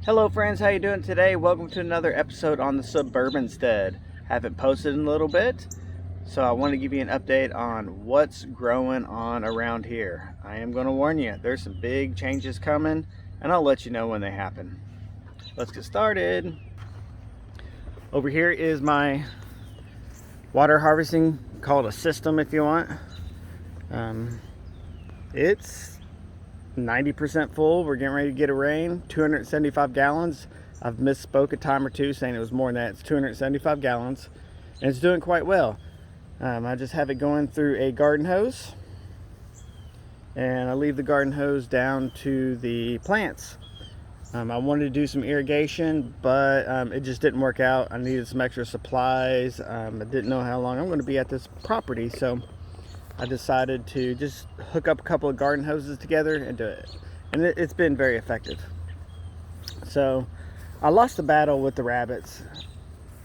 Hello friends, how you doing today? Welcome to another episode on the Suburban Stead. Haven't posted in a little bit, so I want to give you an update on what's growing on around here. I am going to warn you, there's some big changes coming, and I'll let you know when they happen. Let's get started. Over here is my water harvesting, call it a system if you want. It's 90% full. We're getting ready to get a rain. 275 gallons. I've misspoke a time or two saying it was more than that. It's 275 gallons, and it's doing quite well. I just have it going through a garden hose, and I leave the garden hose down to the plants. I wanted to do some irrigation, but it just didn't work out. I needed some extra supplies. I didn't know how long I'm going to be at this property, so I decided to just hook up a couple of garden hoses together and do it. And it's been very effective. So I lost the battle with the rabbits.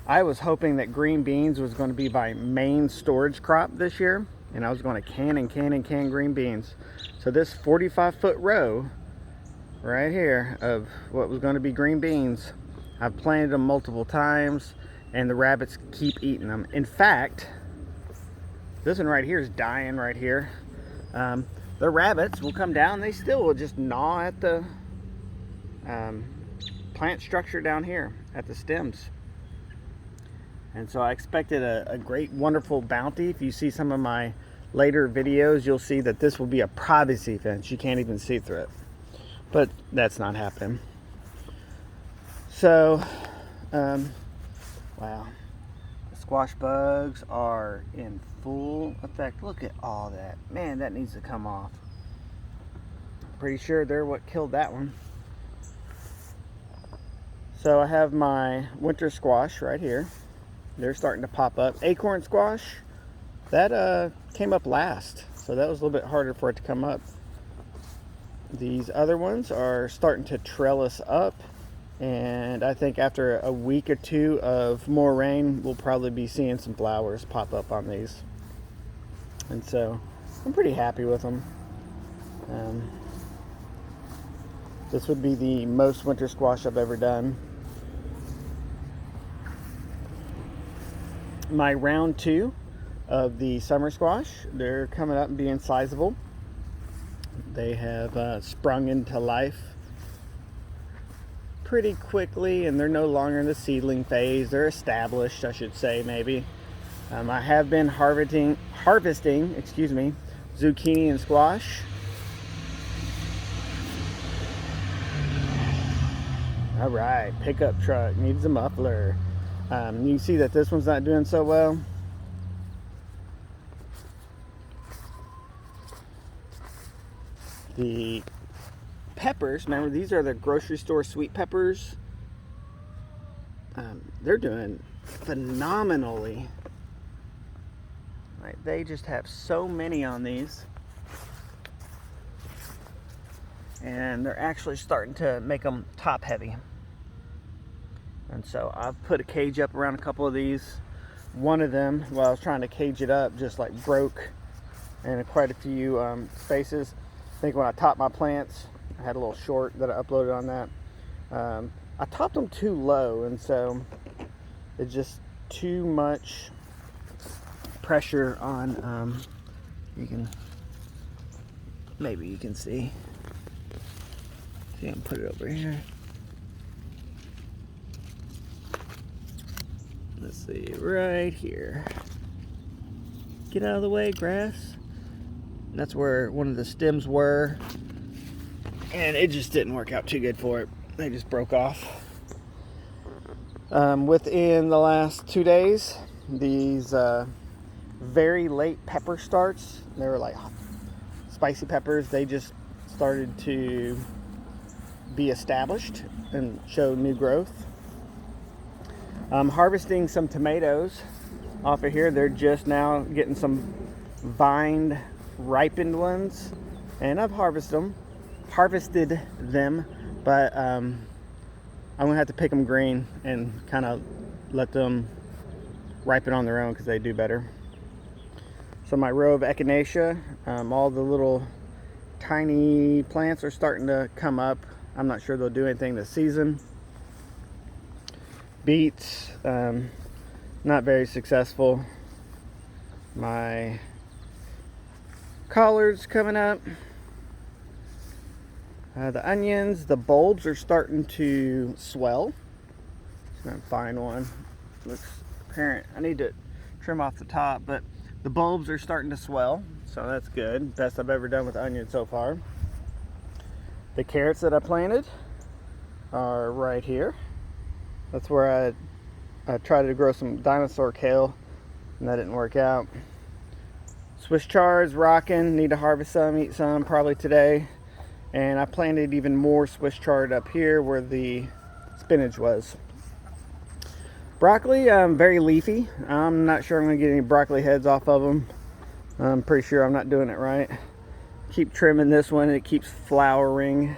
I was hoping that green beans was going to be my main storage crop this year, and I was going to can green beans. So this 45-foot row right here of what was going to be green beans, I've planted them multiple times, and the rabbits keep eating them. In fact, this one right here is dying right here. The rabbits will come down, they still will just gnaw at the plant structure down here at the stems. And so I expected a great, wonderful bounty. If you see some of my later videos, you'll see that this will be a privacy fence. You can't even see through it. But that's not happening. So, wow. Squash bugs are in full effect. Look at all that. Man, that needs to come off. Pretty sure they're what killed that one. So I have my winter squash right here. They're starting to pop up. Acorn squash, that came up last, so that was a little bit harder for it to come up. These other ones are starting to trellis up, and I think after a week or two of more rain, we'll probably be seeing some flowers pop up on these. And so I'm pretty happy with them. This would be the most winter squash I've ever done. My round 2 of the summer squash, they're coming up and being sizable. They have sprung into life pretty quickly, and they're no longer in the seedling phase. They're established, I should say, maybe. I have been harvesting, zucchini and squash. All right, pickup truck needs a muffler. You see that this one's not doing so well. The peppers, remember these are the grocery store sweet peppers. They're doing phenomenally. Right, they just have so many on these, and they're actually starting to make them top heavy. And so I've put a cage up around a couple of these. One of them, while I was trying to cage it up, just like broke in quite a few spaces. I think when I topped my plants, I had a little short that I uploaded on that. I topped them too low, and so it's just too much pressure on, maybe you can see. See, I can put it over here. Let's see, right here. Get out of the way, grass. That's where one of the stems were, and it just didn't work out too good for it. They just broke off. Within the last 2 days, these very late pepper starts, they were like spicy peppers, they just started to be established and show new growth. I'm harvesting some tomatoes off of here. They're just now getting some vined, ripened ones, and I've harvested them, but I'm gonna have to pick them green and kind of let them ripen on their own because they do better. So my row of Echinacea, all the little tiny plants are starting to come up. I'm not sure they'll do anything this season. Beets, not very successful. My collards coming up. The onions, the bulbs are starting to swell. Just gonna find one. Looks apparent. I need to trim off the top, but the bulbs are starting to swell, so that's good. Best I've ever done with onions so far. The carrots that I planted are right here. That's where I tried to grow some Dinosaur Kale, and that didn't work out. Swiss chard's rocking. Need to harvest some, eat some probably today. And I planted even more Swiss chard up here where the spinach was. Broccoli, very leafy. I'm not sure I'm going to get any broccoli heads off of them. I'm pretty sure I'm not doing it right. Keep trimming this one, it keeps flowering.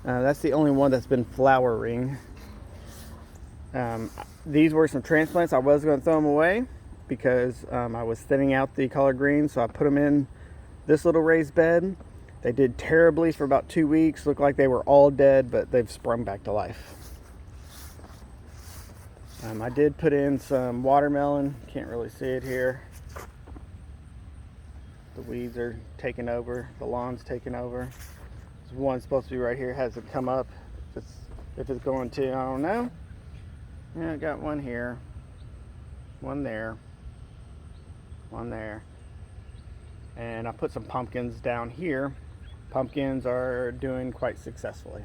That's the only one that's been flowering. These were some transplants. I was going to throw them away because I was thinning out the collard greens, so I put them in this little raised bed. They did terribly for about 2 weeks. Looked like they were all dead, but they've sprung back to life. I did put in some watermelon. Can't really see it here. The weeds are taking over. The lawn's taking over. There's one supposed to be right here. Hasn't come up. If it's going to, I don't know. Yeah, I got one here. One there. One there. And I put some pumpkins down here. Pumpkins are doing quite successfully.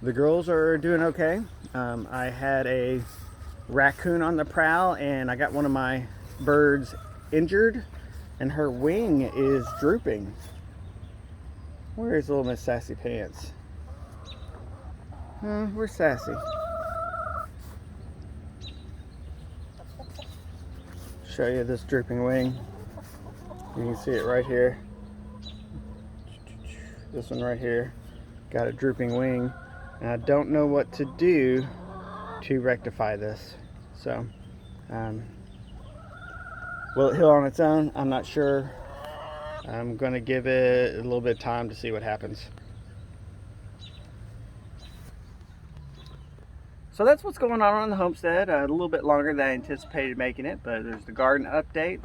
The girls are doing okay. I had a raccoon on the prowl, and I got one of my birds injured, and her wing is drooping. Where is little Miss Sassy Pants? Where's Sassy? Show you this drooping wing. You can see it right here. This one right here got a drooping wing, and I don't know what to do to rectify this. So will it heal on its own? I'm not sure. I'm gonna give it a little bit of time to see what happens. So that's what's going on the homestead. A little bit longer than I anticipated making it, but there's the garden update.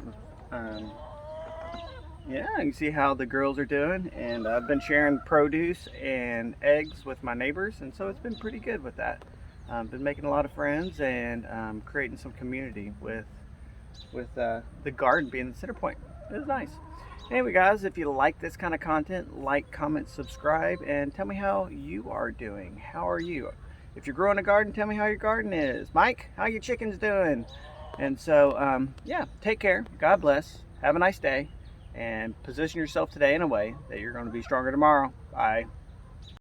Yeah, you can see how the girls are doing, and I've been sharing produce and eggs with my neighbors, and so it's been pretty good with that. Been making a lot of friends and creating some community with the garden being the center point. It was nice. Anyway guys, if you like this kind of content, like, comment, subscribe, and tell me how you are doing. How are you? If you're growing a garden, tell me how your garden is. Mike, how your chickens doing? And so, yeah, take care. God bless. Have a nice day. And position yourself today in a way that you're going to be stronger tomorrow. Bye.